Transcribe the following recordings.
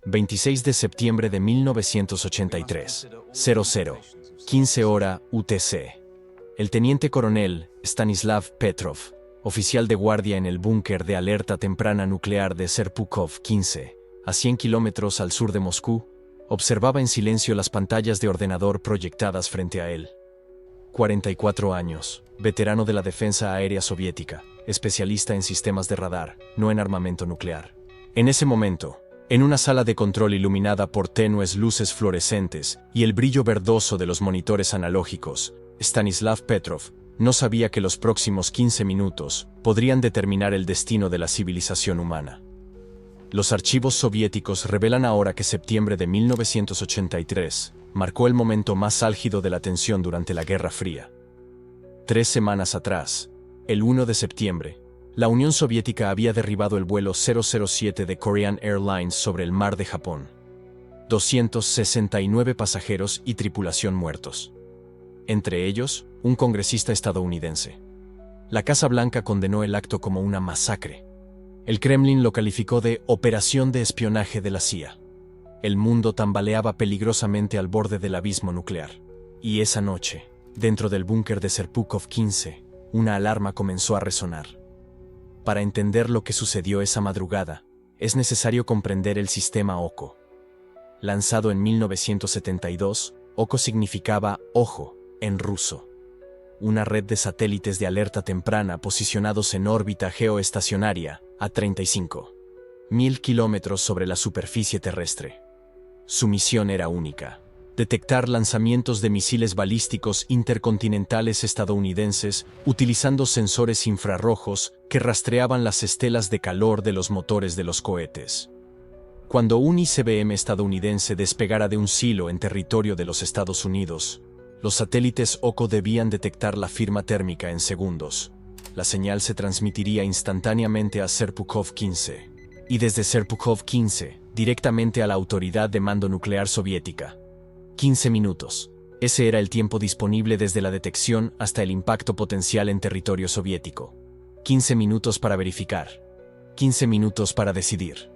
26 de septiembre de 1983, 00:15 hora UTC. El teniente coronel Stanislav Petrov, oficial de guardia en el búnker de alerta temprana nuclear de Serpukhov 15, a 100 kilómetros al sur de Moscú, observaba en silencio las pantallas de ordenador proyectadas frente a él. 44 años, veterano de la defensa aérea soviética, especialista en sistemas de radar, no en armamento nuclear. En ese momento, en una sala de control iluminada por tenues luces fluorescentes y el brillo verdoso de los monitores analógicos, Stanislav Petrov no sabía que los próximos 15 minutos podrían determinar el destino de la civilización humana. Los archivos soviéticos revelan ahora que septiembre de 1983 marcó el momento más álgido de la tensión durante la Guerra Fría. 3 semanas atrás, el 1 de septiembre, la Unión Soviética había derribado el vuelo 007 de Korean Airlines sobre el mar de Japón. 269 pasajeros y tripulación muertos. Entre ellos, un congresista estadounidense. La Casa Blanca condenó el acto como una masacre. El Kremlin lo calificó de operación de espionaje de la CIA. El mundo tambaleaba peligrosamente al borde del abismo nuclear. Y esa noche, dentro del búnker de Serpukhov 15, una alarma comenzó a resonar. Para entender lo que sucedió esa madrugada, es necesario comprender el sistema OKO. Lanzado en 1972, OKO significaba ojo en ruso. Una red de satélites de alerta temprana posicionados en órbita geoestacionaria a 35.000 kilómetros sobre la superficie terrestre. Su misión era única: detectar lanzamientos de misiles balísticos intercontinentales estadounidenses utilizando sensores infrarrojos que rastreaban las estelas de calor de los motores de los cohetes. Cuando un ICBM estadounidense despegara de un silo en territorio de los Estados Unidos, los satélites OKO debían detectar la firma térmica en segundos. La señal se transmitiría instantáneamente a Serpukhov 15, y desde Serpukhov 15, directamente a la Autoridad de Mando Nuclear Soviética. 15 minutos. Ese era el tiempo disponible desde la detección hasta el impacto potencial en territorio soviético. 15 minutos para verificar. 15 minutos para decidir.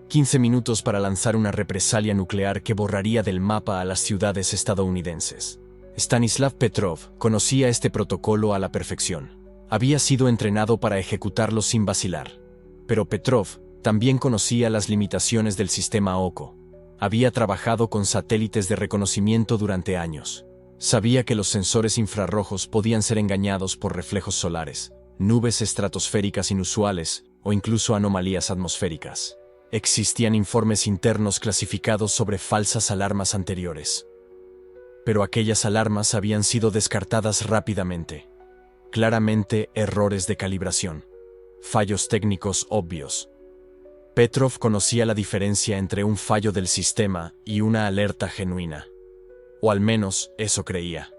15 minutos para lanzar una represalia nuclear que borraría del mapa a las ciudades estadounidenses. Stanislav Petrov conocía este protocolo a la perfección. Había sido entrenado para ejecutarlo sin vacilar. Pero Petrov también conocía las limitaciones del sistema OKO. Había trabajado con satélites de reconocimiento durante años. Sabía que los sensores infrarrojos podían ser engañados por reflejos solares, nubes estratosféricas inusuales o incluso anomalías atmosféricas. Existían informes internos clasificados sobre falsas alarmas anteriores. Pero aquellas alarmas habían sido descartadas rápidamente. Claramente errores de calibración. Fallos técnicos obvios. Petrov conocía la diferencia entre un fallo del sistema y una alerta genuina. O al menos eso creía.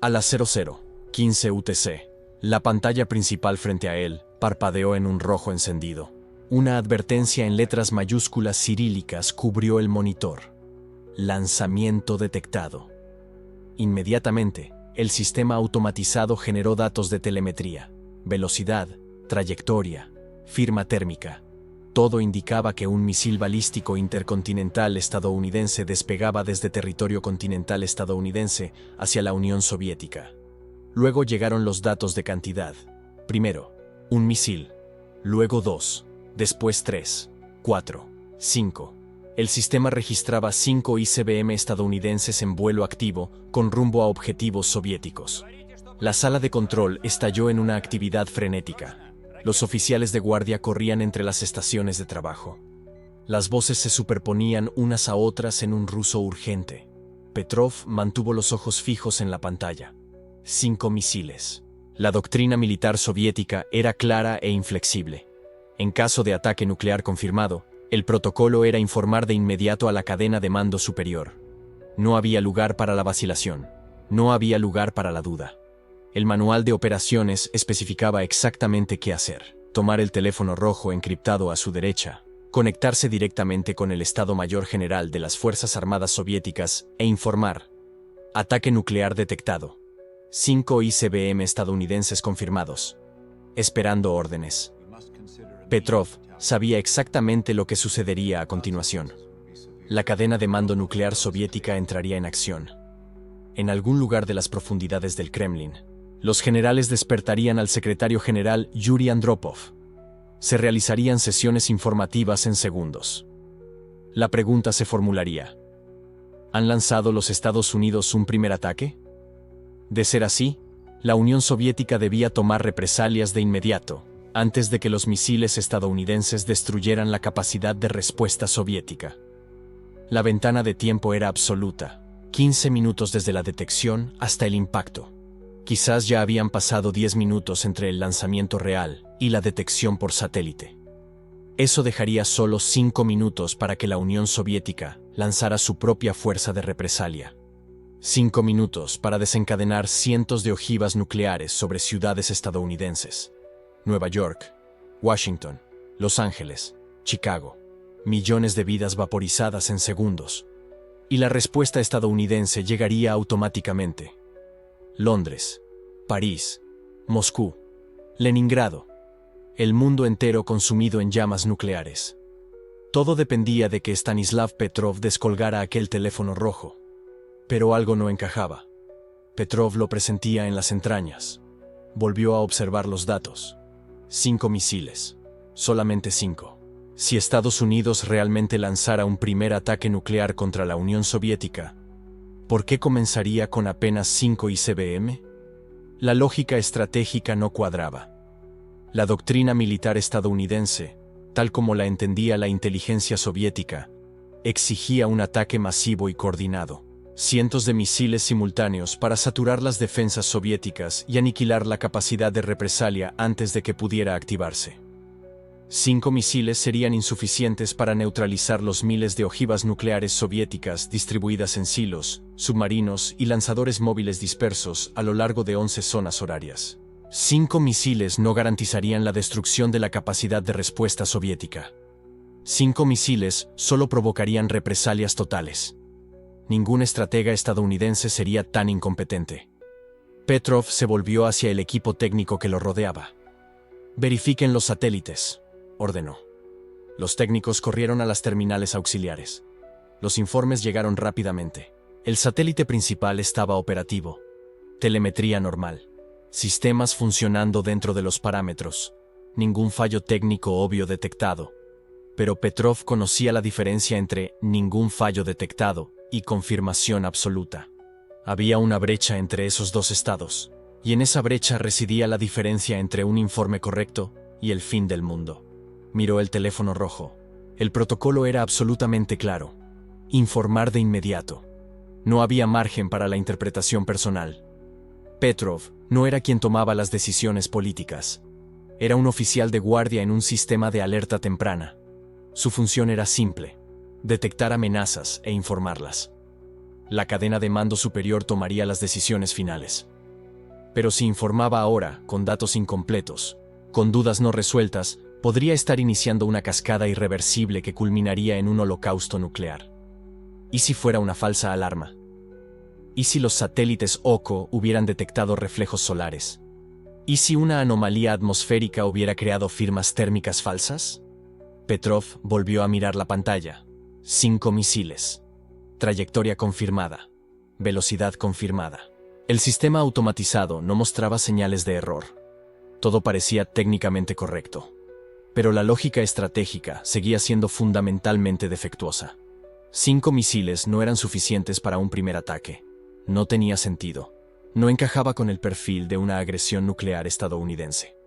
A las 00:15 UTC, la pantalla principal frente a él parpadeó en un rojo encendido. Una advertencia en letras mayúsculas cirílicas cubrió el monitor. Lanzamiento detectado. Inmediatamente, el sistema automatizado generó datos de telemetría, velocidad, trayectoria, firma térmica. Todo indicaba que un misil balístico intercontinental estadounidense despegaba desde territorio continental estadounidense hacia la Unión Soviética. Luego llegaron los datos de cantidad. Primero, un misil. Luego 2. Después 3, 4, 5. El sistema registraba 5 ICBM estadounidenses en vuelo activo con rumbo a objetivos soviéticos. La sala de control estalló en una actividad frenética. Los oficiales de guardia corrían entre las estaciones de trabajo. Las voces se superponían unas a otras en un ruso urgente. Petrov mantuvo los ojos fijos en la pantalla. 5 misiles. La doctrina militar soviética era clara e inflexible. En caso de ataque nuclear confirmado, el protocolo era informar de inmediato a la cadena de mando superior. No había lugar para la vacilación. No había lugar para la duda. El manual de operaciones especificaba exactamente qué hacer. Tomar el teléfono rojo encriptado a su derecha, conectarse directamente con el Estado Mayor General de las Fuerzas Armadas Soviéticas e informar. Ataque nuclear detectado. 5 ICBM estadounidenses confirmados. Esperando órdenes. Petrov sabía exactamente lo que sucedería a continuación. la cadena de mando nuclear soviética entraría en acción. En algún lugar de las profundidades del Kremlin, los generales despertarían al secretario general Yuri Andropov. Se realizarían sesiones informativas en segundos. La pregunta se formularía: ¿han lanzado los Estados Unidos un primer ataque? De ser así, la Unión Soviética debía tomar represalias de inmediato, antes de que los misiles estadounidenses destruyeran la capacidad de respuesta soviética. La ventana de tiempo era absoluta: 15 minutos desde la detección hasta el impacto. Quizás ya habían pasado 10 minutos entre el lanzamiento real y la detección por satélite. Eso dejaría solo 5 minutos para que la Unión Soviética lanzara su propia fuerza de represalia. 5 minutos para desencadenar cientos de ojivas nucleares sobre ciudades estadounidenses: Nueva York, Washington, Los Ángeles, Chicago. Millones de vidas vaporizadas en segundos. Y la respuesta estadounidense llegaría automáticamente. Londres, París, Moscú, Leningrado. El mundo entero consumido en llamas nucleares. Todo dependía de que Stanislav Petrov descolgara aquel teléfono rojo. Pero algo no encajaba. Petrov lo presentía en las entrañas. Volvió a observar los datos. 5 misiles. Solamente 5. Si Estados Unidos realmente lanzara un primer ataque nuclear contra la Unión Soviética, ¿por qué comenzaría con apenas 5 ICBM? La lógica estratégica no cuadraba. La doctrina militar estadounidense, tal como la entendía la inteligencia soviética, exigía un ataque masivo y coordinado. Cientos de misiles simultáneos para saturar las defensas soviéticas y aniquilar la capacidad de represalia antes de que pudiera activarse. 5 misiles serían insuficientes para neutralizar los miles de ojivas nucleares soviéticas distribuidas en silos, submarinos y lanzadores móviles dispersos a lo largo de 11 zonas horarias. 5 misiles no garantizarían la destrucción de la capacidad de respuesta soviética. 5 misiles solo provocarían represalias totales. Ningún estratega estadounidense sería tan incompetente. Petrov se volvió hacia el equipo técnico que lo rodeaba. «Verifiquen los satélites», ordenó. Los técnicos corrieron a las terminales auxiliares. Los informes llegaron rápidamente. El satélite principal estaba operativo. Telemetría normal. Sistemas funcionando dentro de los parámetros. Ningún fallo técnico obvio detectado. Pero Petrov conocía la diferencia entre ningún fallo detectado y confirmación absoluta. Había una brecha entre esos dos estados, y en esa brecha residía la diferencia entre un informe correcto y el fin del mundo. Miró el teléfono rojo. El protocolo era absolutamente claro. Informar de inmediato. No había margen para la interpretación personal. Petrov no era quien tomaba las decisiones políticas. Era un oficial de guardia en un sistema de alerta temprana. Su función era simple: detectar amenazas e informarlas. La cadena de mando superior tomaría las decisiones finales. Pero si informaba ahora, con datos incompletos, con dudas no resueltas, podría estar iniciando una cascada irreversible que culminaría en un holocausto nuclear. ¿Y si fuera una falsa alarma? ¿Y si los satélites OCO hubieran detectado reflejos solares? ¿Y si una anomalía atmosférica hubiera creado firmas térmicas falsas? Petrov volvió a mirar la pantalla. 5 misiles. Trayectoria confirmada. Velocidad confirmada. El sistema automatizado no mostraba señales de error. Todo parecía técnicamente correcto. Pero la lógica estratégica seguía siendo fundamentalmente defectuosa. 5 misiles no eran suficientes para un primer ataque. No tenía sentido. No encajaba con el perfil de una agresión nuclear estadounidense.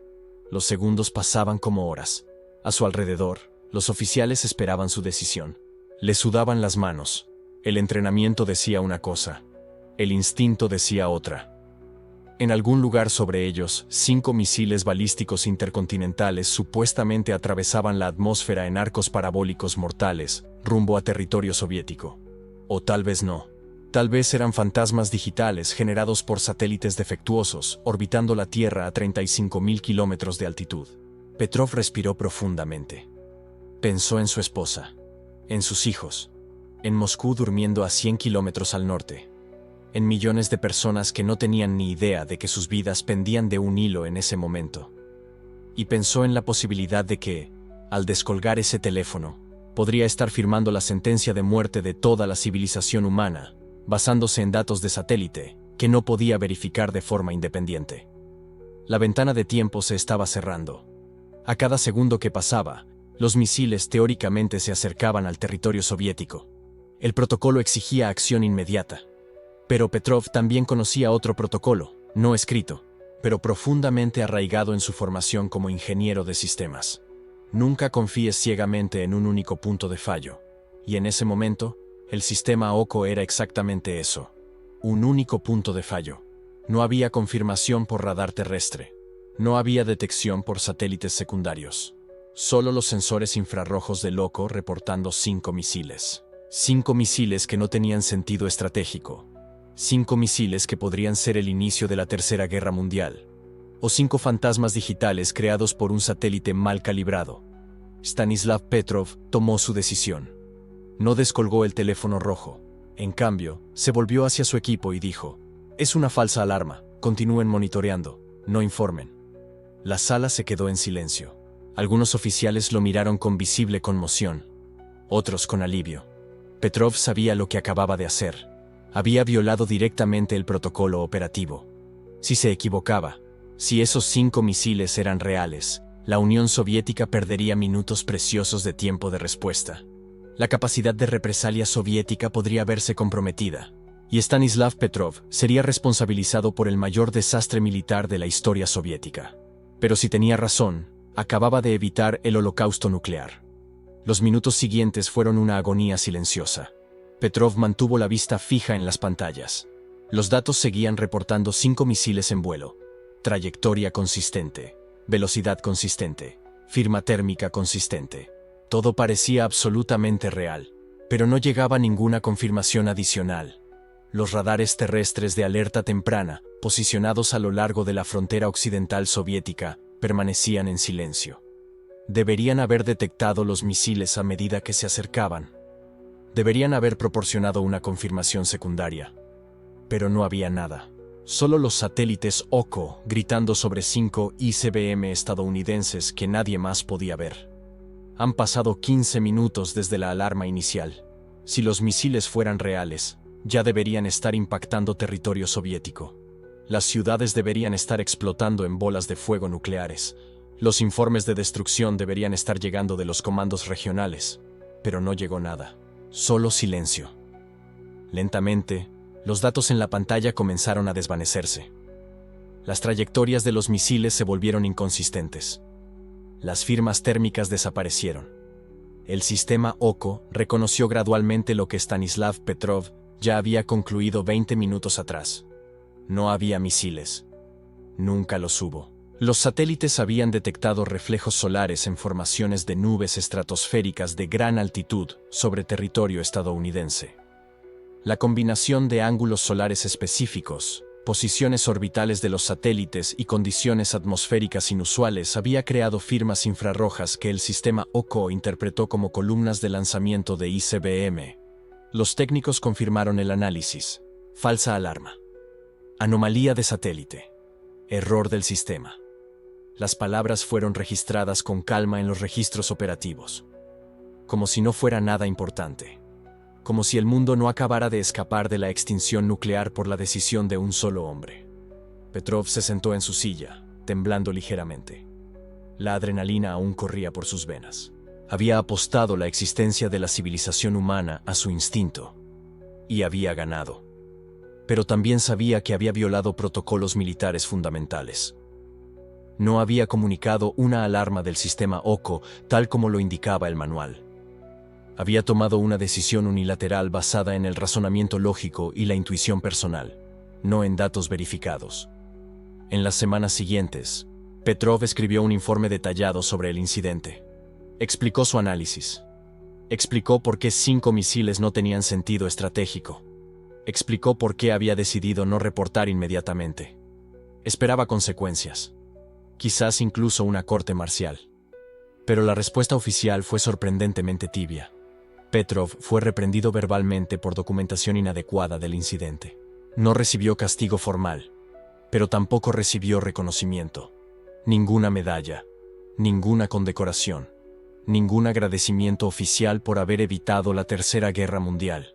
Los segundos pasaban como horas. A su alrededor, los oficiales esperaban su decisión. Le sudaban las manos. El entrenamiento decía una cosa. El instinto decía otra. En algún lugar sobre ellos, 5 misiles balísticos intercontinentales supuestamente atravesaban la atmósfera en arcos parabólicos mortales, rumbo a territorio soviético. O tal vez no. Tal vez eran fantasmas digitales generados por satélites defectuosos, orbitando la Tierra a 35.000 kilómetros de altitud. Petrov respiró profundamente. Pensó en su esposa, en sus hijos, en Moscú durmiendo a 100 kilómetros al norte, en millones de personas que no tenían ni idea de que sus vidas pendían de un hilo en ese momento. Y pensó en la posibilidad de que, al descolgar ese teléfono, podría estar firmando la sentencia de muerte de toda la civilización humana, basándose en datos de satélite que no podía verificar de forma independiente. La ventana de tiempo se estaba cerrando. A cada segundo que pasaba, los misiles teóricamente se acercaban al territorio soviético. El protocolo exigía acción inmediata. Pero Petrov también conocía otro protocolo, no escrito, pero profundamente arraigado en su formación como ingeniero de sistemas. Nunca confíes ciegamente en un único punto de fallo. Y en ese momento, el sistema OCO era exactamente eso. Un único punto de fallo. No había confirmación por radar terrestre. No había detección por satélites secundarios. Solo los sensores infrarrojos del OCO reportando 5 misiles. 5 misiles que no tenían sentido estratégico. 5 misiles que podrían ser el inicio de la Tercera Guerra Mundial. O 5 fantasmas digitales creados por un satélite mal calibrado. Stanislav Petrov tomó su decisión. No descolgó el teléfono rojo. En cambio, se volvió hacia su equipo y dijo: «Es una falsa alarma, continúen monitoreando, no informen». La sala se quedó en silencio. Algunos oficiales lo miraron con visible conmoción, otros con alivio. Petrov sabía lo que acababa de hacer. Había violado directamente el protocolo operativo. Si se equivocaba, si esos 5 misiles eran reales, la Unión Soviética perdería minutos preciosos de tiempo de respuesta. La capacidad de represalia soviética podría verse comprometida, y Stanislav Petrov sería responsabilizado por el mayor desastre militar de la historia soviética. Pero si tenía razón, acababa de evitar el holocausto nuclear. Los minutos siguientes fueron una agonía silenciosa. Petrov mantuvo la vista fija en las pantallas. Los datos seguían reportando 5 misiles en vuelo. Trayectoria consistente, velocidad consistente, firma térmica consistente. Todo parecía absolutamente real, pero no llegaba ninguna confirmación adicional. Los radares terrestres de alerta temprana, posicionados a lo largo de la frontera occidental soviética, permanecían en silencio. Deberían haber detectado los misiles a medida que se acercaban. Deberían haber proporcionado una confirmación secundaria. Pero no había nada. Solo los satélites OCO gritando sobre 5 ICBM estadounidenses que nadie más podía ver. Han pasado 15 minutos desde la alarma inicial. Si los misiles fueran reales, ya deberían estar impactando territorio soviético. Las ciudades deberían estar explotando en bolas de fuego nucleares. Los informes de destrucción deberían estar llegando de los comandos regionales. Pero no llegó nada. Solo silencio. Lentamente, los datos en la pantalla comenzaron a desvanecerse. Las trayectorias de los misiles se volvieron inconsistentes. Las firmas térmicas desaparecieron. El sistema OCO reconoció gradualmente lo que Stanislav Petrov ya había concluido 20 minutos atrás. No había misiles. Nunca los hubo. Los satélites habían detectado reflejos solares en formaciones de nubes estratosféricas de gran altitud sobre territorio estadounidense. La combinación de ángulos solares específicos, posiciones orbitales de los satélites y condiciones atmosféricas inusuales había creado firmas infrarrojas que el sistema OCO interpretó como columnas de lanzamiento de ICBM. Los técnicos confirmaron el análisis. Falsa alarma. Anomalía de satélite. Error del sistema. Las palabras fueron registradas con calma en los registros operativos. Como si no fuera nada importante. Como si el mundo no acabara de escapar de la extinción nuclear por la decisión de un solo hombre. Petrov se sentó en su silla, temblando ligeramente. La adrenalina aún corría por sus venas. Había apostado la existencia de la civilización humana a su instinto. Y había ganado. Pero también sabía que había violado protocolos militares fundamentales. No había comunicado una alarma del sistema OCO tal como lo indicaba el manual. Había tomado una decisión unilateral basada en el razonamiento lógico y la intuición personal, no en datos verificados. En las semanas siguientes, Petrov escribió un informe detallado sobre el incidente. Explicó su análisis. Explicó por qué 5 misiles no tenían sentido estratégico. Explicó por qué había decidido no reportar inmediatamente. Esperaba consecuencias. Quizás incluso una corte marcial. Pero la respuesta oficial fue sorprendentemente tibia. Petrov fue reprendido verbalmente por documentación inadecuada del incidente. No recibió castigo formal, pero tampoco recibió reconocimiento. Ninguna medalla, ninguna condecoración, ningún agradecimiento oficial por haber evitado la Tercera Guerra Mundial.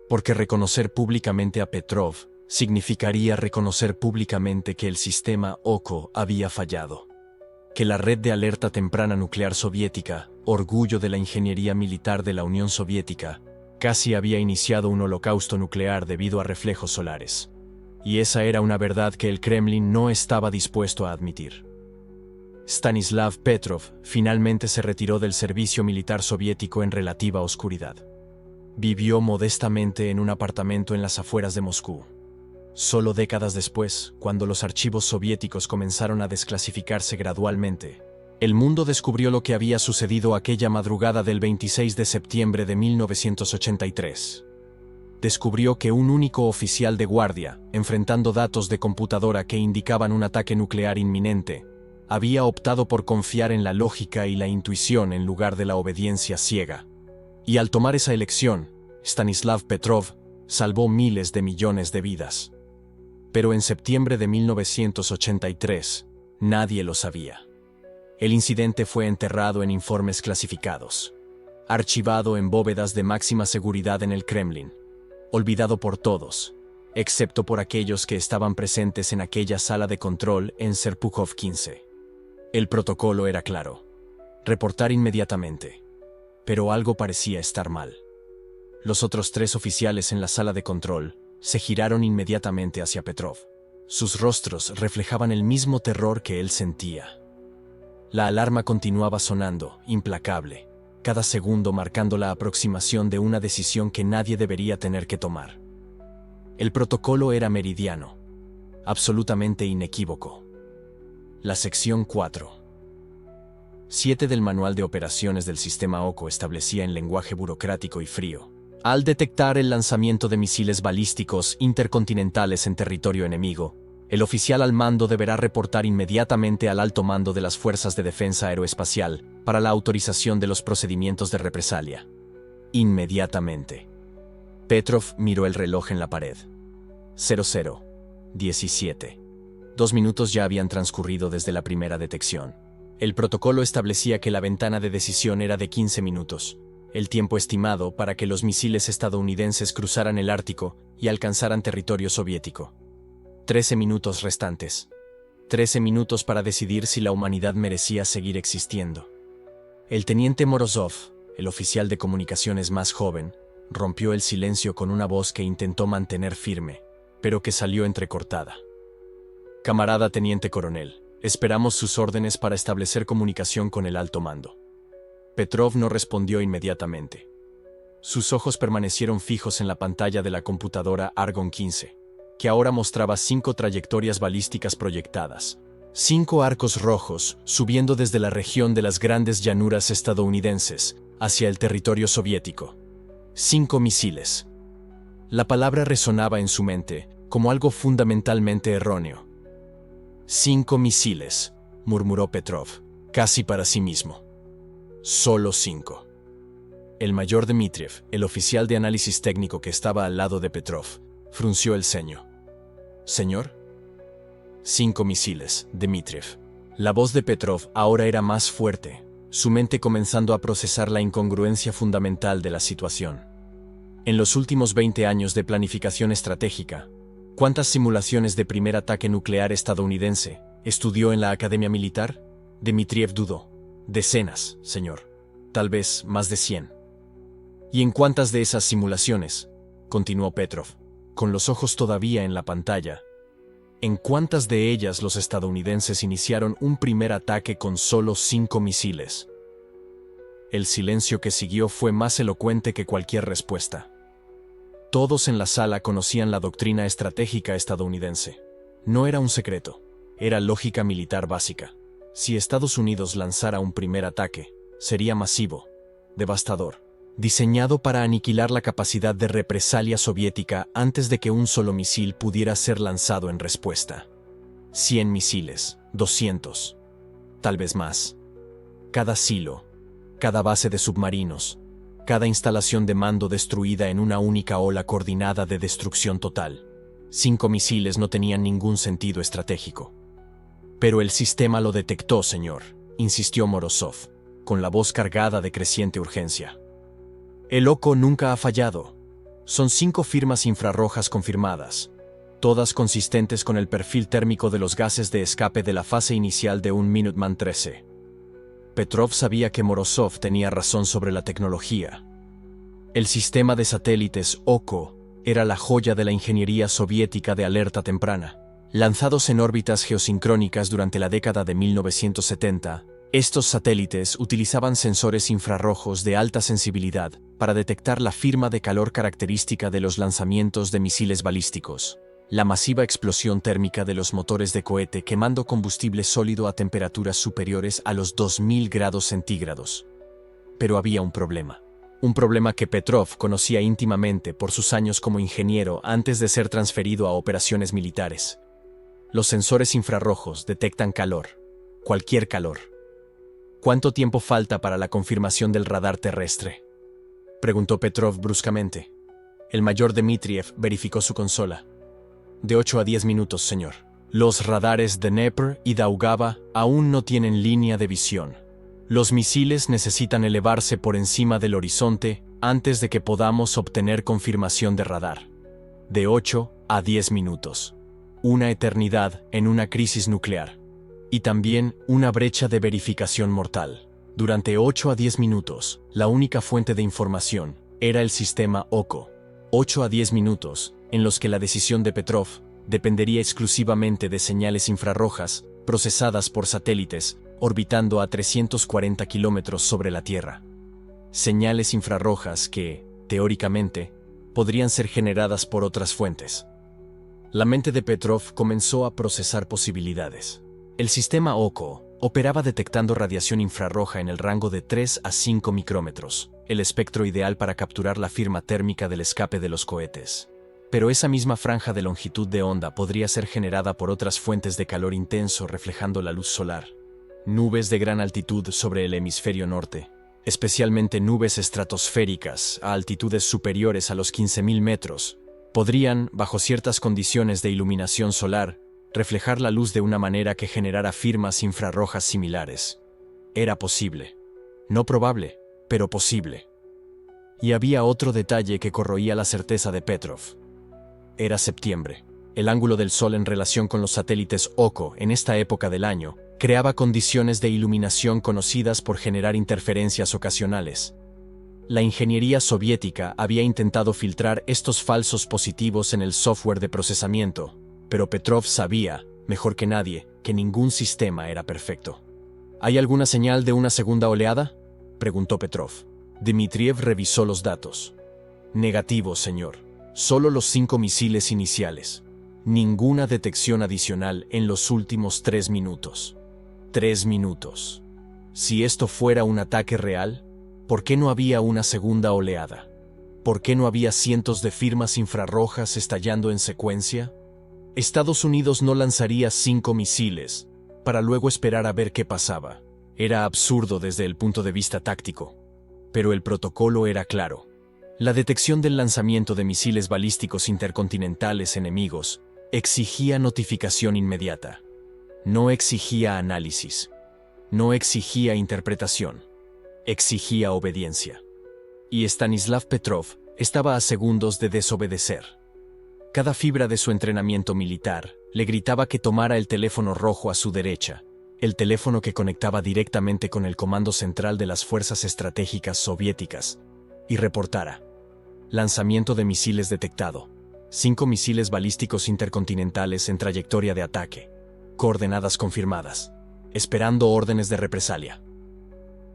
Porque reconocer públicamente a Petrov significaría reconocer públicamente que el sistema OKO había fallado. Que la red de alerta temprana nuclear soviética, orgullo de la ingeniería militar de la Unión Soviética, casi había iniciado un holocausto nuclear debido a reflejos solares. Y esa era una verdad que el Kremlin no estaba dispuesto a admitir. Stanislav Petrov finalmente se retiró del servicio militar soviético en relativa oscuridad. Vivió modestamente en un apartamento en las afueras de Moscú. Solo décadas después, cuando los archivos soviéticos comenzaron a desclasificarse gradualmente, el mundo descubrió lo que había sucedido aquella madrugada del 26 de septiembre de 1983. Descubrió que un único oficial de guardia, enfrentando datos de computadora que indicaban un ataque nuclear inminente, había optado por confiar en la lógica y la intuición en lugar de la obediencia ciega. Y al tomar esa elección, Stanislav Petrov salvó miles de millones de vidas. Pero en septiembre de 1983, nadie lo sabía. El incidente fue enterrado en informes clasificados, archivado en bóvedas de máxima seguridad en el Kremlin, olvidado por todos, excepto por aquellos que estaban presentes en aquella sala de control en Serpukhov 15. El protocolo era claro: reportar inmediatamente. Pero algo parecía estar mal. Los otros 3 oficiales en la sala de control se giraron inmediatamente hacia Petrov. Sus rostros reflejaban el mismo terror que él sentía. La alarma continuaba sonando, implacable, cada segundo marcando la aproximación de una decisión que nadie debería tener que tomar. El protocolo era meridiano, absolutamente inequívoco. La sección 4.7 del Manual de Operaciones del Sistema OKO establecía en lenguaje burocrático y frío: al detectar el lanzamiento de misiles balísticos intercontinentales en territorio enemigo, el oficial al mando deberá reportar inmediatamente al alto mando de las Fuerzas de Defensa Aeroespacial para la autorización de los procedimientos de represalia. Inmediatamente. Petrov miró el reloj en la pared. 00:17. 2 minutos ya habían transcurrido desde la primera detección. El protocolo establecía que la ventana de decisión era de 15 minutos, el tiempo estimado para que los misiles estadounidenses cruzaran el Ártico y alcanzaran territorio soviético. 13 minutos restantes. 13 minutos para decidir si la humanidad merecía seguir existiendo. El teniente Morozov, el oficial de comunicaciones más joven, rompió el silencio con una voz que intentó mantener firme, pero que salió entrecortada. Camarada teniente coronel, esperamos sus órdenes para establecer comunicación con el alto mando. Petrov no respondió inmediatamente. Sus ojos permanecieron fijos en la pantalla de la computadora Argon 15, que ahora mostraba 5 trayectorias balísticas proyectadas. 5 arcos rojos subiendo desde la región de las grandes llanuras estadounidenses hacia el territorio soviético. 5 misiles. La palabra resonaba en su mente como algo fundamentalmente erróneo. 5 misiles, murmuró Petrov, casi para sí mismo. Solo 5. El mayor Dmitriev, el oficial de análisis técnico que estaba al lado de Petrov, frunció el ceño. ¿Señor? 5 misiles, Dmitriev. La voz de Petrov ahora era más fuerte, su mente comenzando a procesar la incongruencia fundamental de la situación. En los últimos 20 años de planificación estratégica, ¿cuántas simulaciones de primer ataque nuclear estadounidense estudió en la Academia Militar? Dmitriev dudó. Decenas, señor. Tal vez más de 100. ¿Y en cuántas de esas simulaciones? Continuó Petrov, con los ojos todavía en la pantalla. ¿En cuántas de ellas los estadounidenses iniciaron un primer ataque con solo 5 misiles? El silencio que siguió fue más elocuente que cualquier respuesta. Todos en la sala conocían la doctrina estratégica estadounidense. No era un secreto, era lógica militar básica. Si Estados Unidos lanzara un primer ataque, sería masivo, devastador, diseñado para aniquilar la capacidad de represalia soviética antes de que un solo misil pudiera ser lanzado en respuesta. 100 misiles, 200, tal vez más. Cada silo, cada base de submarinos, cada instalación de mando destruida en una única ola coordinada de destrucción total. 5 misiles no tenían ningún sentido estratégico. Pero el sistema lo detectó, señor, insistió Morozov. con la voz cargada de creciente urgencia. El OCO nunca ha fallado. Son 5 firmas infrarrojas confirmadas, todas consistentes con el perfil térmico de los gases de escape de la fase inicial de un Minuteman 13. Petrov sabía que Morozov tenía razón sobre la tecnología. El sistema de satélites OCO era la joya de la ingeniería soviética de alerta temprana. Lanzados en órbitas geosincrónicas durante la década de 1970, estos satélites utilizaban sensores infrarrojos de alta sensibilidad para detectar la firma de calor característica de los lanzamientos de misiles balísticos, la masiva explosión térmica de los motores de cohete quemando combustible sólido a temperaturas superiores a los 2000 grados centígrados. Pero había un problema que Petrov conocía íntimamente por sus años como ingeniero antes de ser transferido a operaciones militares. Los sensores infrarrojos detectan calor, cualquier calor. ¿Cuánto tiempo falta para la confirmación del radar terrestre?, preguntó Petrov bruscamente. El mayor Dmitriev verificó su consola. De 8 a 10 minutos, señor. Los radares de Dnepr y Daugava aún no tienen línea de visión. Los misiles necesitan elevarse por encima del horizonte antes de que podamos obtener confirmación de radar. De 8 a 10 minutos. Una eternidad en una crisis nuclear. Y también una brecha de verificación mortal. Durante 8 a 10 minutos, la única fuente de información era el sistema OCO. 8 a 10 minutos, en los que la decisión de Petrov dependería exclusivamente de señales infrarrojas procesadas por satélites orbitando a 340 kilómetros sobre la Tierra. Señales infrarrojas que, teóricamente, podrían ser generadas por otras fuentes. La mente de Petrov comenzó a procesar posibilidades. El sistema OCO operaba detectando radiación infrarroja en el rango de 3 a 5 micrómetros, el espectro ideal para capturar la firma térmica del escape de los cohetes. Pero esa misma franja de longitud de onda podría ser generada por otras fuentes de calor intenso reflejando la luz solar. Nubes de gran altitud sobre el hemisferio norte, especialmente nubes estratosféricas a altitudes superiores a los 15.000 metros, podrían, bajo ciertas condiciones de iluminación solar, reflejar la luz de una manera que generara firmas infrarrojas similares. Era posible. No probable, pero posible. Y había otro detalle que corroía la certeza de Petrov. Era septiembre. El ángulo del Sol en relación con los satélites OCO en esta época del año creaba condiciones de iluminación conocidas por generar interferencias ocasionales. La ingeniería soviética había intentado filtrar estos falsos positivos en el software de procesamiento, pero Petrov sabía, mejor que nadie, que ningún sistema era perfecto. ¿Hay alguna señal de una segunda oleada?, preguntó Petrov. Dmitriev revisó los datos. Negativo, señor. Solo los 5 misiles iniciales. Ninguna detección adicional en los últimos 3 minutos. 3 minutos. Si esto fuera un ataque real, ¿por qué no había una segunda oleada? ¿Por qué no había cientos de firmas infrarrojas estallando en secuencia? Estados Unidos no lanzaría 5 misiles, para luego esperar a ver qué pasaba. Era absurdo desde el punto de vista táctico. Pero el protocolo era claro. La detección del lanzamiento de misiles balísticos intercontinentales enemigos exigía notificación inmediata. No exigía análisis. No exigía interpretación. Exigía obediencia. Y Stanislav Petrov estaba a segundos de desobedecer. Cada fibra de su entrenamiento militar le gritaba que tomara el teléfono rojo a su derecha, el teléfono que conectaba directamente con el comando central de las fuerzas estratégicas soviéticas, y reportara: lanzamiento de misiles detectado. 5 misiles balísticos intercontinentales en trayectoria de ataque. Coordenadas confirmadas. Esperando órdenes de represalia.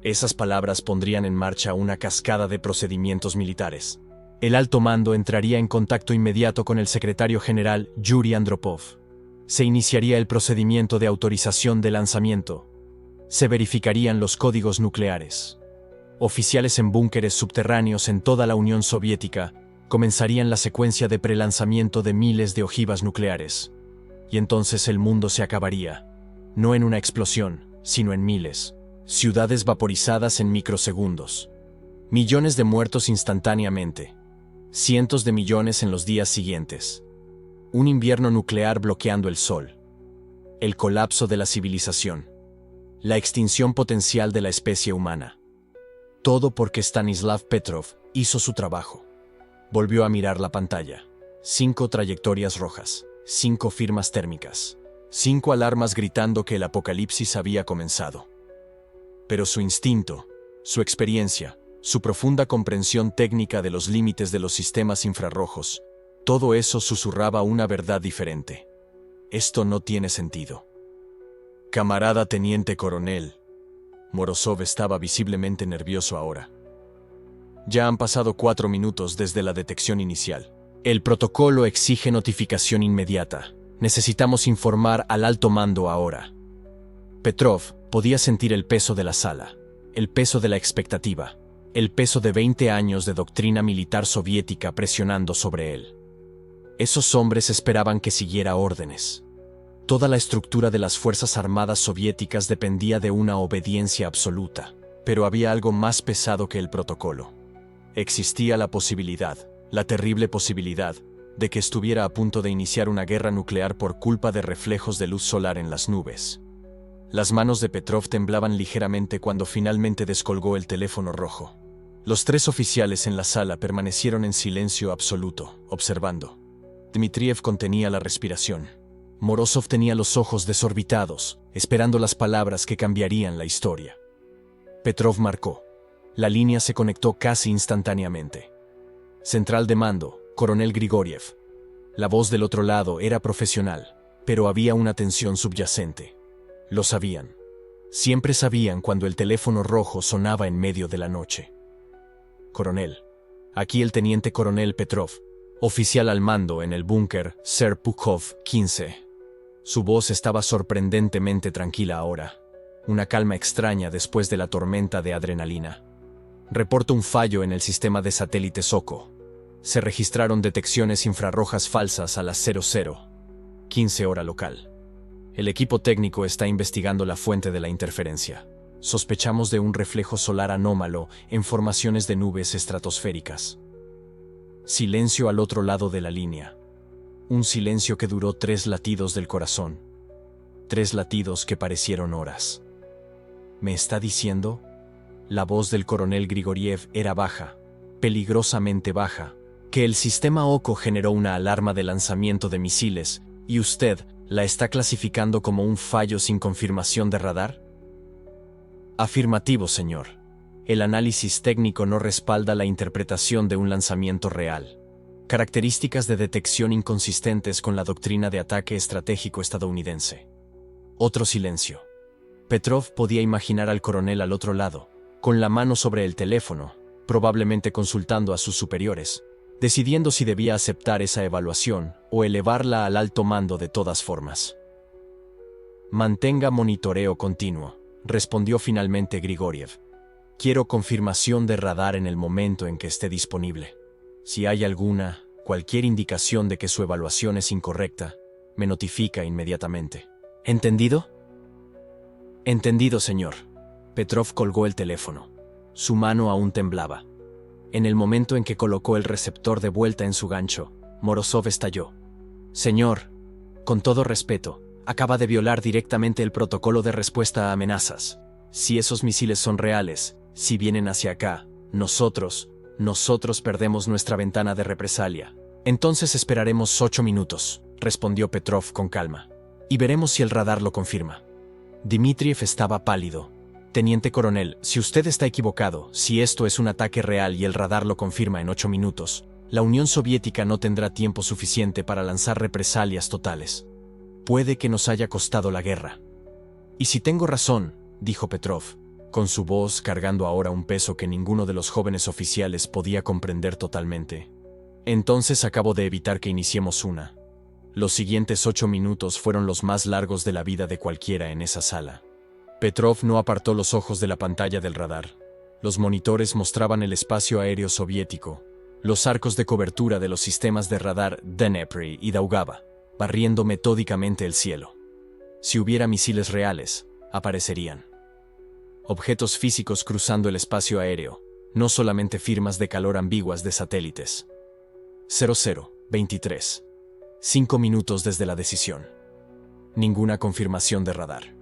Esas palabras pondrían en marcha una cascada de procedimientos militares. El alto mando entraría en contacto inmediato con el secretario general Yuri Andropov. Se iniciaría el procedimiento de autorización de lanzamiento. Se verificarían los códigos nucleares. Oficiales en búnkeres subterráneos en toda la Unión Soviética comenzarían la secuencia de prelanzamiento de miles de ojivas nucleares. Y entonces el mundo se acabaría. No en una explosión, sino en miles. Ciudades vaporizadas en microsegundos. Millones de muertos instantáneamente. Cientos de millones en los días siguientes. Un invierno nuclear bloqueando el sol. El colapso de la civilización. La extinción potencial de la especie humana. Todo porque Stanislav Petrov hizo su trabajo. Volvió a mirar la pantalla. 5 trayectorias rojas, 5 firmas térmicas, 5 alarmas gritando que el apocalipsis había comenzado. Pero su instinto, su experiencia, su profunda comprensión técnica de los límites de los sistemas infrarrojos, todo eso susurraba una verdad diferente. Esto no tiene sentido. Camarada teniente coronel. Morozov estaba visiblemente nervioso ahora. Ya han pasado 4 minutos desde la detección inicial. El protocolo exige notificación inmediata. Necesitamos informar al alto mando ahora. Petrov podía sentir el peso de la sala, el peso de la expectativa, el peso de 20 años de doctrina militar soviética presionando sobre él. Esos hombres esperaban que siguiera órdenes. Toda la estructura de las Fuerzas Armadas soviéticas dependía de una obediencia absoluta, pero había algo más pesado que el protocolo. Existía la posibilidad, la terrible posibilidad, de que estuviera a punto de iniciar una guerra nuclear por culpa de reflejos de luz solar en las nubes. Las manos de Petrov temblaban ligeramente cuando finalmente descolgó el teléfono rojo. Los 3 oficiales en la sala permanecieron en silencio absoluto, observando. Dmitriev contenía la respiración. Morozov tenía los ojos desorbitados, esperando las palabras que cambiarían la historia. Petrov marcó. La línea se conectó casi instantáneamente. Central de mando, coronel Grigoriev. La voz del otro lado era profesional, pero había una tensión subyacente. Lo sabían. Siempre sabían cuando el teléfono rojo sonaba en medio de la noche. Coronel. Aquí el teniente coronel Petrov, oficial al mando en el búnker Serpukhov 15. Su voz estaba sorprendentemente tranquila ahora, una calma extraña después de la tormenta de adrenalina. Reporto un fallo en el sistema de satélite SOCO. Se registraron detecciones infrarrojas falsas a las 00:15 hora local. El equipo técnico está investigando la fuente de la interferencia. Sospechamos de un reflejo solar anómalo en formaciones de nubes estratosféricas. Silencio al otro lado de la línea. Un silencio que duró 3 latidos del corazón. 3 latidos que parecieron horas. ¿Me está diciendo? La voz del coronel Grigoriev era baja, peligrosamente baja, que el sistema OCO generó una alarma de lanzamiento de misiles, y usted la está clasificando como un fallo sin confirmación de radar. Afirmativo, señor. El análisis técnico no respalda la interpretación de un lanzamiento real. Características de detección inconsistentes con la doctrina de ataque estratégico estadounidense. Otro silencio. Petrov podía imaginar al coronel al otro lado, con la mano sobre el teléfono, probablemente consultando a sus superiores, decidiendo si debía aceptar esa evaluación o elevarla al alto mando de todas formas. Mantenga monitoreo continuo, respondió finalmente Grigoriev. Quiero confirmación de radar en el momento en que esté disponible. Si hay cualquier indicación de que su evaluación es incorrecta, me notifica inmediatamente. ¿Entendido? Entendido, señor. Petrov colgó el teléfono. Su mano aún temblaba. En el momento en que colocó el receptor de vuelta en su gancho, Morozov estalló. Señor, con todo respeto, acaba de violar directamente el protocolo de respuesta a amenazas. Si esos misiles son reales, si vienen hacia acá, nosotros perdemos nuestra ventana de represalia. Entonces esperaremos 8 minutos, respondió Petrov con calma. Y veremos si el radar lo confirma. Dmitriev estaba pálido. Teniente coronel, si usted está equivocado, si esto es un ataque real y el radar lo confirma en 8 minutos, la Unión Soviética no tendrá tiempo suficiente para lanzar represalias totales. Puede que nos haya costado la guerra. Y si tengo razón, dijo Petrov, con su voz cargando ahora un peso que ninguno de los jóvenes oficiales podía comprender totalmente. Entonces acabo de evitar que iniciemos una. Los siguientes 8 minutos fueron los más largos de la vida de cualquiera en esa sala. Petrov no apartó los ojos de la pantalla del radar. Los monitores mostraban el espacio aéreo soviético, los arcos de cobertura de los sistemas de radar Dnepr y Daugava, barriendo metódicamente el cielo. Si hubiera misiles reales, aparecerían. Objetos físicos cruzando el espacio aéreo, no solamente firmas de calor ambiguas de satélites. 00:23. 5 minutos desde la decisión. Ninguna confirmación de radar.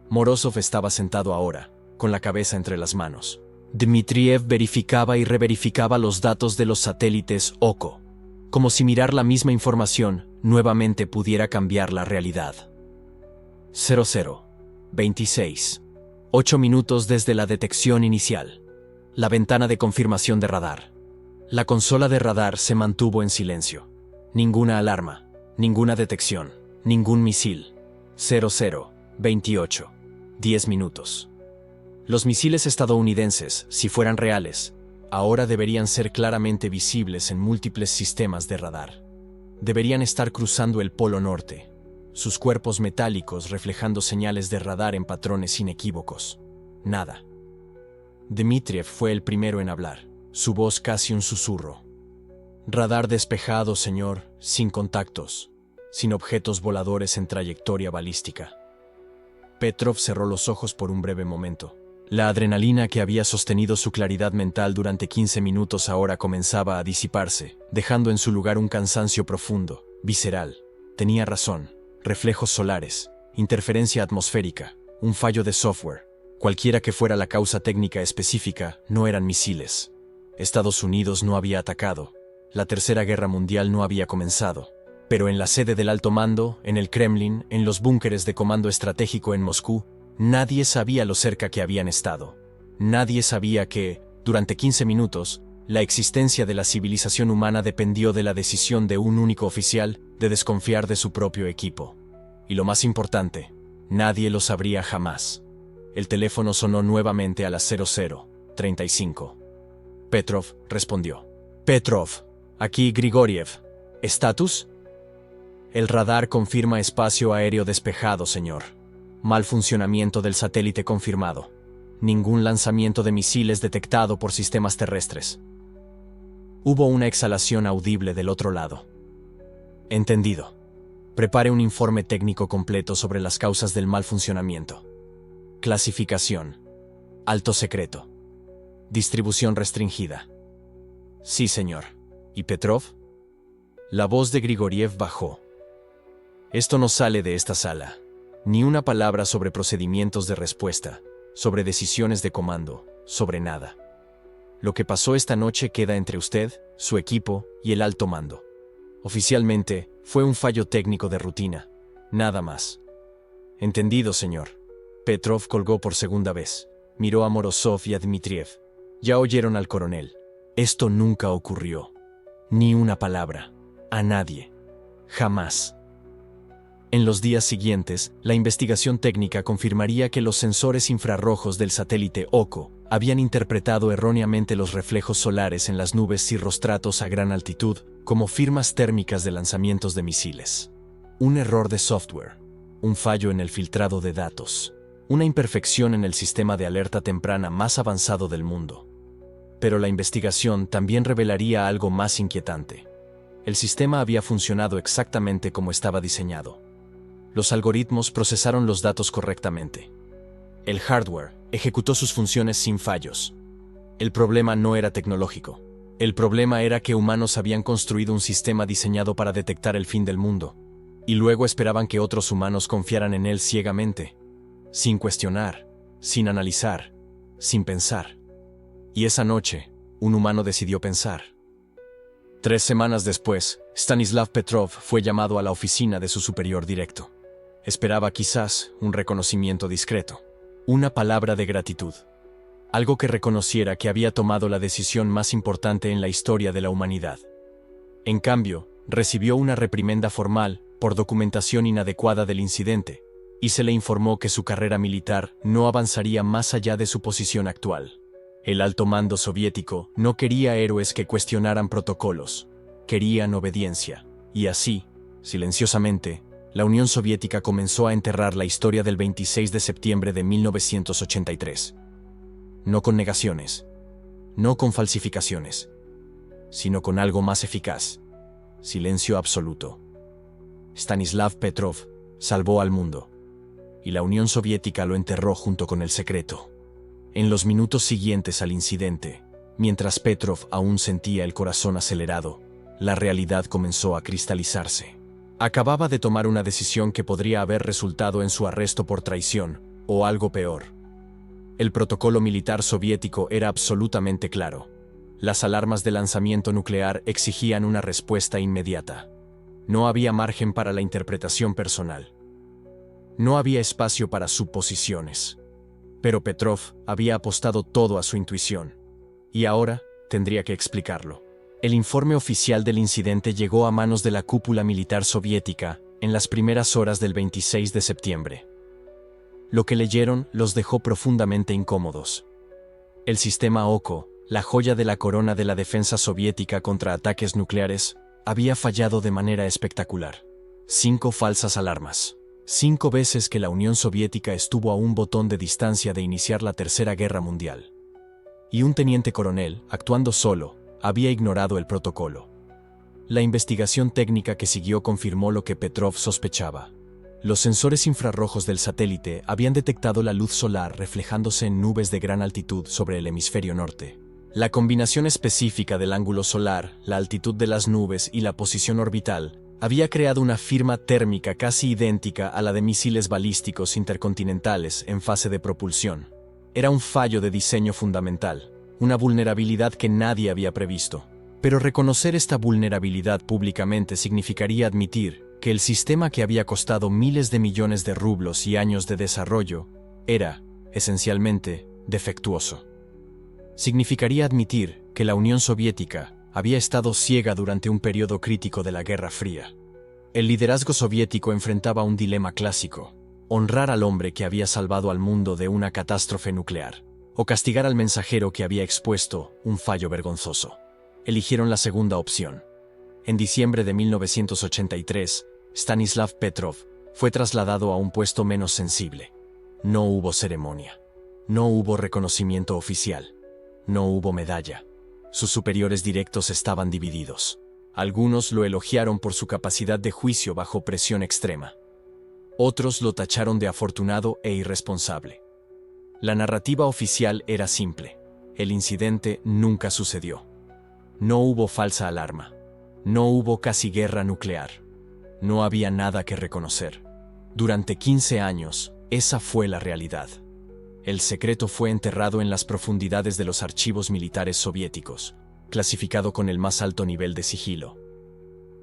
Morozov estaba sentado ahora, con la cabeza entre las manos. Dmitriev verificaba y reverificaba los datos de los satélites OCO, como si mirar la misma información nuevamente pudiera cambiar la realidad. 00:26. 8 minutos desde la detección inicial. La ventana de confirmación de radar. La consola de radar se mantuvo en silencio. Ninguna alarma, ninguna detección, ningún misil. 00:28. 10 minutos. Los misiles estadounidenses, si fueran reales, ahora deberían ser claramente visibles en múltiples sistemas de radar. Deberían estar cruzando el Polo Norte, sus cuerpos metálicos reflejando señales de radar en patrones inequívocos. Nada. Dmitriev fue el primero en hablar, su voz casi un susurro. Radar despejado, señor, sin contactos, sin objetos voladores en trayectoria balística. Petrov cerró los ojos por un breve momento. La adrenalina que había sostenido su claridad mental durante 15 minutos ahora comenzaba a disiparse, dejando en su lugar un cansancio profundo, visceral. Tenía razón. Reflejos solares, interferencia atmosférica, un fallo de software. Cualquiera que fuera la causa técnica específica, no eran misiles. Estados Unidos no había atacado. La Tercera Guerra Mundial no había comenzado. Pero en la sede del alto mando, en el Kremlin, en los búnkeres de comando estratégico en Moscú, nadie sabía lo cerca que habían estado. Nadie sabía que, durante 15 minutos, la existencia de la civilización humana dependió de la decisión de un único oficial de desconfiar de su propio equipo. Y lo más importante, nadie lo sabría jamás. El teléfono sonó nuevamente a las 00:35. Petrov respondió. Petrov, aquí Grigoriev. ¿Estatus? El radar confirma espacio aéreo despejado, señor. Mal funcionamiento del satélite confirmado. Ningún lanzamiento de misiles detectado por sistemas terrestres. Hubo una exhalación audible del otro lado. Entendido. Prepare un informe técnico completo sobre las causas del mal funcionamiento. Clasificación. Alto secreto. Distribución restringida. Sí, señor. ¿Y Petrov? La voz de Grigoriev bajó. Esto no sale de esta sala. Ni una palabra sobre procedimientos de respuesta, sobre decisiones de comando, sobre nada. Lo que pasó esta noche queda entre usted, su equipo y el alto mando. Oficialmente, fue un fallo técnico de rutina. Nada más. Entendido, señor. Petrov colgó por segunda vez. Miró a Morozov y a Dmitriev. Ya oyeron al coronel. Esto nunca ocurrió. Ni una palabra. A nadie. Jamás. En los días siguientes, la investigación técnica confirmaría que los sensores infrarrojos del satélite OCO habían interpretado erróneamente los reflejos solares en las nubes cirrostratos a gran altitud como firmas térmicas de lanzamientos de misiles. Un error de software, un fallo en el filtrado de datos, una imperfección en el sistema de alerta temprana más avanzado del mundo. Pero la investigación también revelaría algo más inquietante. El sistema había funcionado exactamente como estaba diseñado. Los algoritmos procesaron los datos correctamente. El hardware ejecutó sus funciones sin fallos. El problema no era tecnológico. El problema era que humanos habían construido un sistema diseñado para detectar el fin del mundo, y luego esperaban que otros humanos confiaran en él ciegamente, sin cuestionar, sin analizar, sin pensar. Y esa noche, un humano decidió pensar. 3 semanas después, Stanislav Petrov fue llamado a la oficina de su superior directo. Esperaba quizás un reconocimiento discreto, una palabra de gratitud, algo que reconociera que había tomado la decisión más importante en la historia de la humanidad. En cambio, recibió una reprimenda formal por documentación inadecuada del incidente, y se le informó que su carrera militar no avanzaría más allá de su posición actual. El alto mando soviético no quería héroes que cuestionaran protocolos, querían obediencia, y así, silenciosamente, la Unión Soviética comenzó a enterrar la historia del 26 de septiembre de 1983. No con negaciones, no con falsificaciones, sino con algo más eficaz: silencio absoluto. Stanislav Petrov salvó al mundo, y la Unión Soviética lo enterró junto con el secreto. En los minutos siguientes al incidente, mientras Petrov aún sentía el corazón acelerado, la realidad comenzó a cristalizarse. Acababa de tomar una decisión que podría haber resultado en su arresto por traición, o algo peor. El protocolo militar soviético era absolutamente claro. Las alarmas de lanzamiento nuclear exigían una respuesta inmediata. No había margen para la interpretación personal. No había espacio para suposiciones. Pero Petrov había apostado todo a su intuición. Y ahora tendría que explicarlo. El informe oficial del incidente llegó a manos de la cúpula militar soviética en las primeras horas del 26 de septiembre. Lo que leyeron los dejó profundamente incómodos. El sistema OKO, la joya de la corona de la defensa soviética contra ataques nucleares, había fallado de manera espectacular. 5 falsas alarmas. 5 veces que la Unión Soviética estuvo a un botón de distancia de iniciar la Tercera Guerra Mundial. Y un teniente coronel, actuando solo, había ignorado el protocolo. La investigación técnica que siguió confirmó lo que Petrov sospechaba. Los sensores infrarrojos del satélite habían detectado la luz solar reflejándose en nubes de gran altitud sobre el hemisferio norte. La combinación específica del ángulo solar, la altitud de las nubes y la posición orbital había creado una firma térmica casi idéntica a la de misiles balísticos intercontinentales en fase de propulsión. Era un fallo de diseño fundamental, una vulnerabilidad que nadie había previsto. Pero reconocer esta vulnerabilidad públicamente significaría admitir que el sistema que había costado miles de millones de rublos y años de desarrollo era, esencialmente, defectuoso. Significaría admitir que la Unión Soviética había estado ciega durante un periodo crítico de la Guerra Fría. El liderazgo soviético enfrentaba un dilema clásico: honrar al hombre que había salvado al mundo de una catástrofe nuclear, o castigar al mensajero que había expuesto un fallo vergonzoso. Eligieron la segunda opción. En diciembre de 1983, Stanislav Petrov fue trasladado a un puesto menos sensible. No hubo ceremonia. No hubo reconocimiento oficial. No hubo medalla. Sus superiores directos estaban divididos. Algunos lo elogiaron por su capacidad de juicio bajo presión extrema. Otros lo tacharon de afortunado e irresponsable. La narrativa oficial era simple. El incidente nunca sucedió. No hubo falsa alarma. No hubo casi guerra nuclear. No había nada que reconocer. Durante 15 años, esa fue la realidad. El secreto fue enterrado en las profundidades de los archivos militares soviéticos, clasificado con el más alto nivel de sigilo.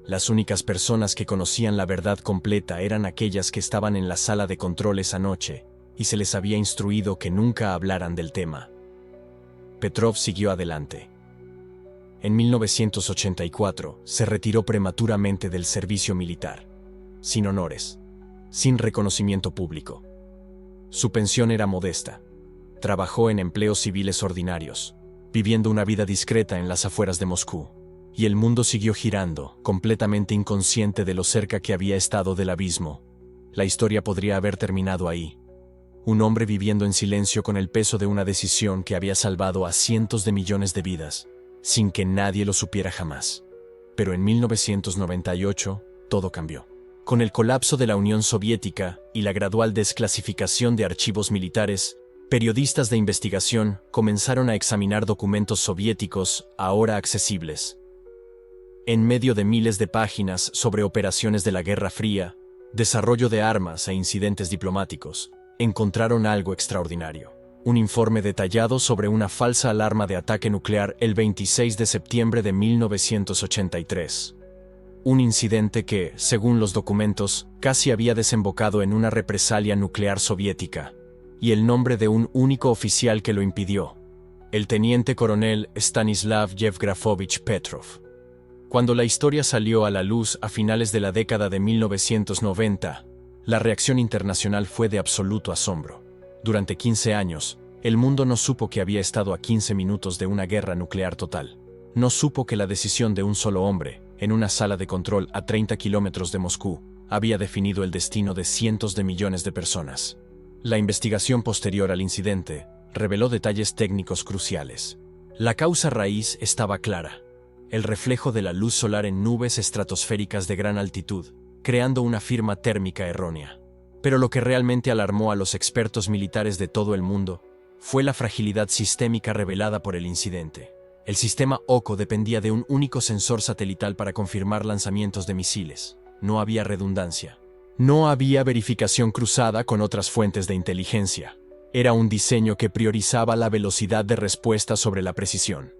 Las únicas personas que conocían la verdad completa eran aquellas que estaban en la sala de control esa noche, y se les había instruido que nunca hablaran del tema. Petrov siguió adelante. En 1984 se retiró prematuramente del servicio militar, sin honores, sin reconocimiento público. Su pensión era modesta. Trabajó en empleos civiles ordinarios, viviendo una vida discreta en las afueras de Moscú, y el mundo siguió girando, completamente inconsciente de lo cerca que había estado del abismo. La historia podría haber terminado ahí. Un hombre viviendo en silencio con el peso de una decisión que había salvado a cientos de millones de vidas, sin que nadie lo supiera jamás. Pero en 1998, todo cambió. Con el colapso de la Unión Soviética y la gradual desclasificación de archivos militares, periodistas de investigación comenzaron a examinar documentos soviéticos ahora accesibles. En medio de miles de páginas sobre operaciones de la Guerra Fría, desarrollo de armas e incidentes diplomáticos, encontraron algo extraordinario. Un informe detallado sobre una falsa alarma de ataque nuclear el 26 de septiembre de 1983. Un incidente que, según los documentos, casi había desembocado en una represalia nuclear soviética, y el nombre de un único oficial que lo impidió: el teniente coronel Stanislav Yevgrafovich Petrov. Cuando la historia salió a la luz a finales de la década de 1990, la reacción internacional fue de absoluto asombro. Durante 15 años, el mundo no supo que había estado a 15 minutos de una guerra nuclear total. No supo que la decisión de un solo hombre, en una sala de control a 30 kilómetros de Moscú, había definido el destino de cientos de millones de personas. La investigación posterior al incidente reveló detalles técnicos cruciales. La causa raíz estaba clara: el reflejo de la luz solar en nubes estratosféricas de gran altitud, creando una firma térmica errónea. Pero lo que realmente alarmó a los expertos militares de todo el mundo fue la fragilidad sistémica revelada por el incidente. El sistema OKO dependía de un único sensor satelital para confirmar lanzamientos de misiles. No había redundancia. No había verificación cruzada con otras fuentes de inteligencia. Era un diseño que priorizaba la velocidad de respuesta sobre la precisión.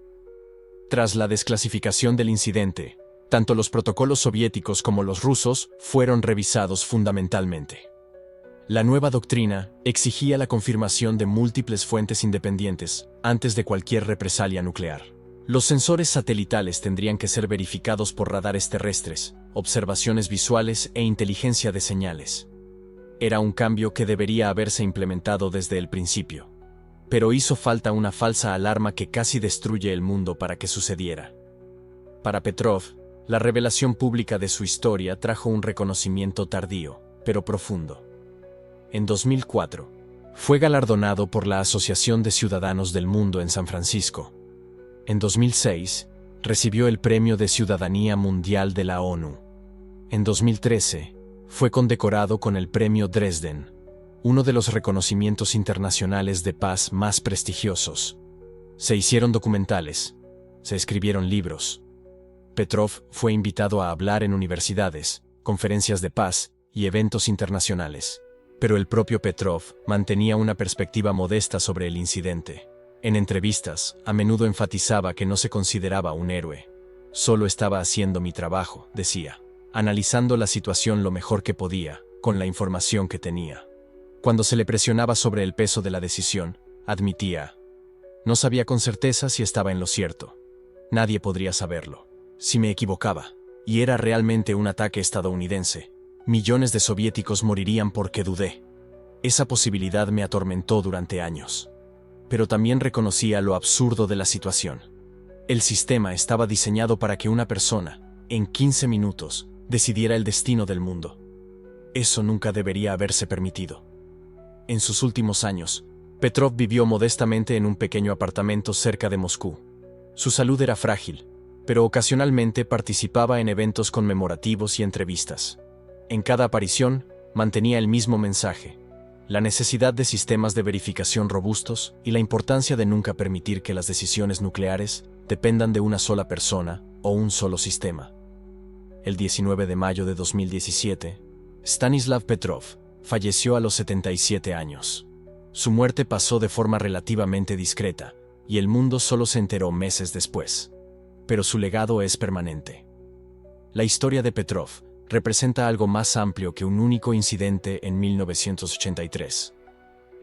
Tras la desclasificación del incidente, tanto los protocolos soviéticos como los rusos fueron revisados fundamentalmente. La nueva doctrina exigía la confirmación de múltiples fuentes independientes antes de cualquier represalia nuclear. Los sensores satelitales tendrían que ser verificados por radares terrestres, observaciones visuales e inteligencia de señales. Era un cambio que debería haberse implementado desde el principio. Pero hizo falta una falsa alarma que casi destruye el mundo para que sucediera. Para Petrov, la revelación pública de su historia trajo un reconocimiento tardío, pero profundo. En 2004, fue galardonado por la Asociación de Ciudadanos del Mundo en San Francisco. En 2006, recibió el Premio de Ciudadanía Mundial de la ONU. En 2013, fue condecorado con el Premio Dresden, uno de los reconocimientos internacionales de paz más prestigiosos. Se hicieron documentales, se escribieron libros. Petrov fue invitado a hablar en universidades, conferencias de paz y eventos internacionales. Pero el propio Petrov mantenía una perspectiva modesta sobre el incidente. En entrevistas, a menudo enfatizaba que no se consideraba un héroe. Solo estaba haciendo mi trabajo, decía, analizando la situación lo mejor que podía, con la información que tenía. Cuando se le presionaba sobre el peso de la decisión, admitía, no sabía con certeza si estaba en lo cierto. Nadie podría saberlo. Si me equivocaba, y era realmente un ataque estadounidense, millones de soviéticos morirían porque dudé. Esa posibilidad me atormentó durante años. Pero también reconocía lo absurdo de la situación. El sistema estaba diseñado para que una persona, en 15 minutos, decidiera el destino del mundo. Eso nunca debería haberse permitido. En sus últimos años, Petrov vivió modestamente en un pequeño apartamento cerca de Moscú. Su salud era frágil, pero ocasionalmente participaba en eventos conmemorativos y entrevistas. En cada aparición, mantenía el mismo mensaje: la necesidad de sistemas de verificación robustos y la importancia de nunca permitir que las decisiones nucleares dependan de una sola persona o un solo sistema. El 19 de mayo de 2017, Stanislav Petrov falleció a los 77 años. Su muerte pasó de forma relativamente discreta, y el mundo solo se enteró meses después. Pero su legado es permanente. La historia de Petrov representa algo más amplio que un único incidente en 1983.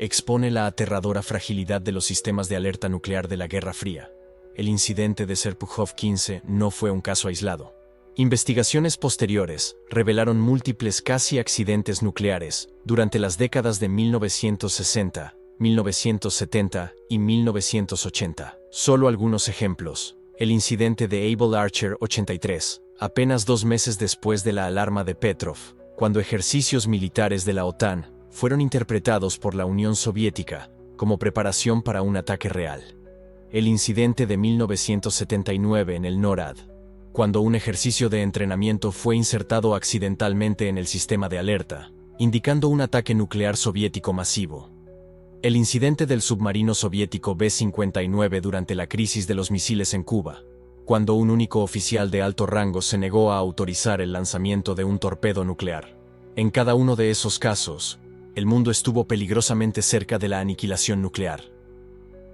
Expone la aterradora fragilidad de los sistemas de alerta nuclear de la Guerra Fría. El incidente de Serpukhov 15 no fue un caso aislado. Investigaciones posteriores revelaron múltiples casi accidentes nucleares durante las décadas de 1960, 1970 y 1980. Solo algunos ejemplos. El incidente de Able Archer 83, apenas 2 meses después de la alarma de Petrov, cuando ejercicios militares de la OTAN fueron interpretados por la Unión Soviética como preparación para un ataque real. El incidente de 1979 en el NORAD, cuando un ejercicio de entrenamiento fue insertado accidentalmente en el sistema de alerta, indicando un ataque nuclear soviético masivo. El incidente del submarino soviético B-59 durante la crisis de los misiles en Cuba, cuando un único oficial de alto rango se negó a autorizar el lanzamiento de un torpedo nuclear. En cada uno de esos casos, el mundo estuvo peligrosamente cerca de la aniquilación nuclear.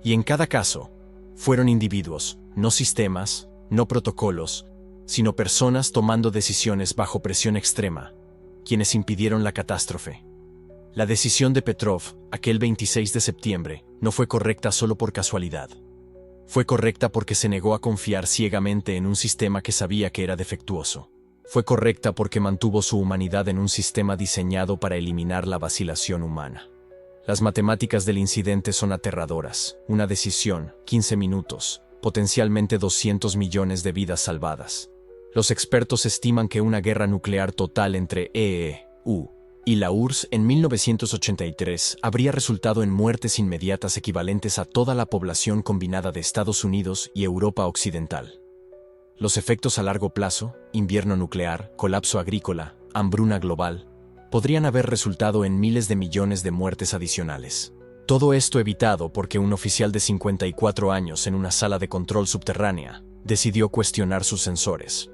Y en cada caso, fueron individuos, no sistemas, no protocolos, sino personas tomando decisiones bajo presión extrema, quienes impidieron la catástrofe. La decisión de Petrov, aquel 26 de septiembre, no fue correcta solo por casualidad. Fue correcta porque se negó a confiar ciegamente en un sistema que sabía que era defectuoso. Fue correcta porque mantuvo su humanidad en un sistema diseñado para eliminar la vacilación humana. Las matemáticas del incidente son aterradoras. Una decisión, 15 minutos, potencialmente 200 millones de vidas salvadas. Los expertos estiman que una guerra nuclear total entre EU y la URSS en 1983 habría resultado en muertes inmediatas equivalentes a toda la población combinada de Estados Unidos y Europa Occidental. Los efectos a largo plazo, invierno nuclear, colapso agrícola, hambruna global, podrían haber resultado en miles de millones de muertes adicionales. Todo esto evitado porque un oficial de 54 años en una sala de control subterránea decidió cuestionar sus sensores.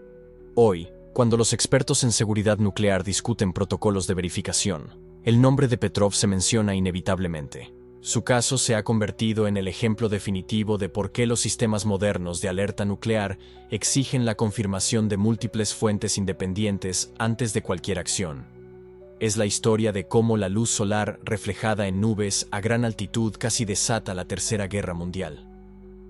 Hoy, Cuando los expertos en seguridad nuclear discuten protocolos de verificación, el nombre de Petrov se menciona inevitablemente. Su caso se ha convertido en el ejemplo definitivo de por qué los sistemas modernos de alerta nuclear exigen la confirmación de múltiples fuentes independientes antes de cualquier acción. Es la historia de cómo la luz solar reflejada en nubes a gran altitud casi desata la Tercera Guerra Mundial.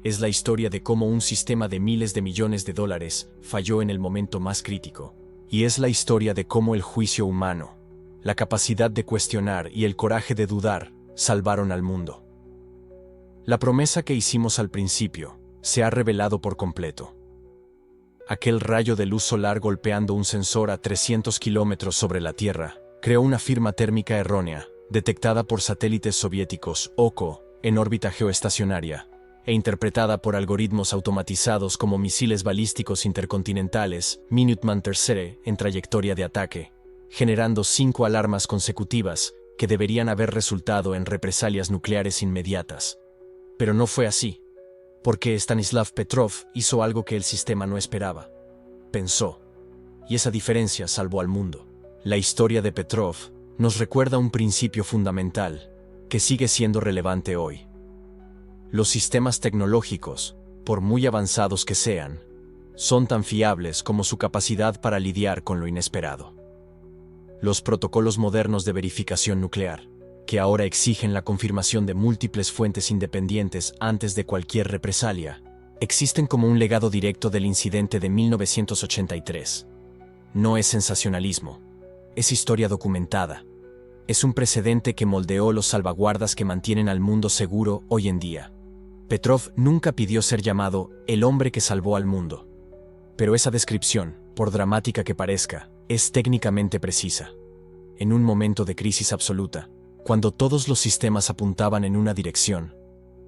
Es la historia de cómo un sistema de miles de millones de dólares falló en el momento más crítico. Y es la historia de cómo el juicio humano, la capacidad de cuestionar y el coraje de dudar salvaron al mundo. La promesa que hicimos al principio se ha revelado por completo. Aquel rayo de luz solar golpeando un sensor a 300 kilómetros sobre la Tierra creó una firma térmica errónea, detectada por satélites soviéticos OCO en órbita geoestacionaria, e interpretada por algoritmos automatizados como misiles balísticos intercontinentales Minuteman III en trayectoria de ataque, generando 5 alarmas consecutivas que deberían haber resultado en represalias nucleares inmediatas. Pero no fue así, porque Stanislav Petrov hizo algo que el sistema no esperaba. Pensó, y esa diferencia salvó al mundo. La historia de Petrov nos recuerda un principio fundamental que sigue siendo relevante hoy. Los sistemas tecnológicos, por muy avanzados que sean, son tan fiables como su capacidad para lidiar con lo inesperado. Los protocolos modernos de verificación nuclear, que ahora exigen la confirmación de múltiples fuentes independientes antes de cualquier represalia, existen como un legado directo del incidente de 1983. No es sensacionalismo, es historia documentada. Es un precedente que moldeó los salvaguardas que mantienen al mundo seguro hoy en día. Petrov nunca pidió ser llamado el hombre que salvó al mundo. Pero esa descripción, por dramática que parezca, es técnicamente precisa. En un momento de crisis absoluta, cuando todos los sistemas apuntaban en una dirección,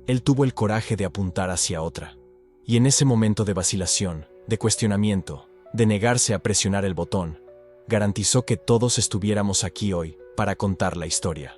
él tuvo el coraje de apuntar hacia otra. Y en ese momento de vacilación, de cuestionamiento, de negarse a presionar el botón, garantizó que todos estuviéramos aquí hoy para contar la historia.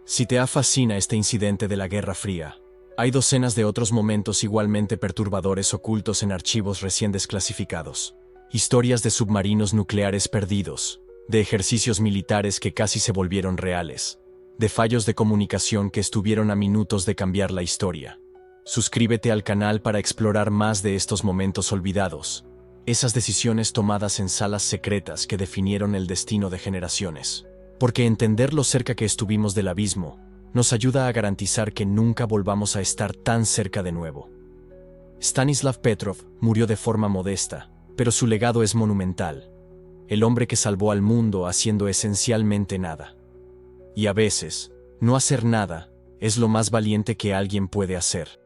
Si te fascina este incidente de la Guerra Fría, hay docenas de otros momentos igualmente perturbadores ocultos en archivos recién desclasificados. Historias de submarinos nucleares perdidos, de ejercicios militares que casi se volvieron reales, de fallos de comunicación que estuvieron a minutos de cambiar la historia. Suscríbete al canal para explorar más de estos momentos olvidados, esas decisiones tomadas en salas secretas que definieron el destino de generaciones. Porque entender lo cerca que estuvimos del abismo nos ayuda a garantizar que nunca volvamos a estar tan cerca de nuevo. Stanislav Petrov murió de forma modesta, pero su legado es monumental. El hombre que salvó al mundo haciendo esencialmente nada. Y a veces, no hacer nada es lo más valiente que alguien puede hacer.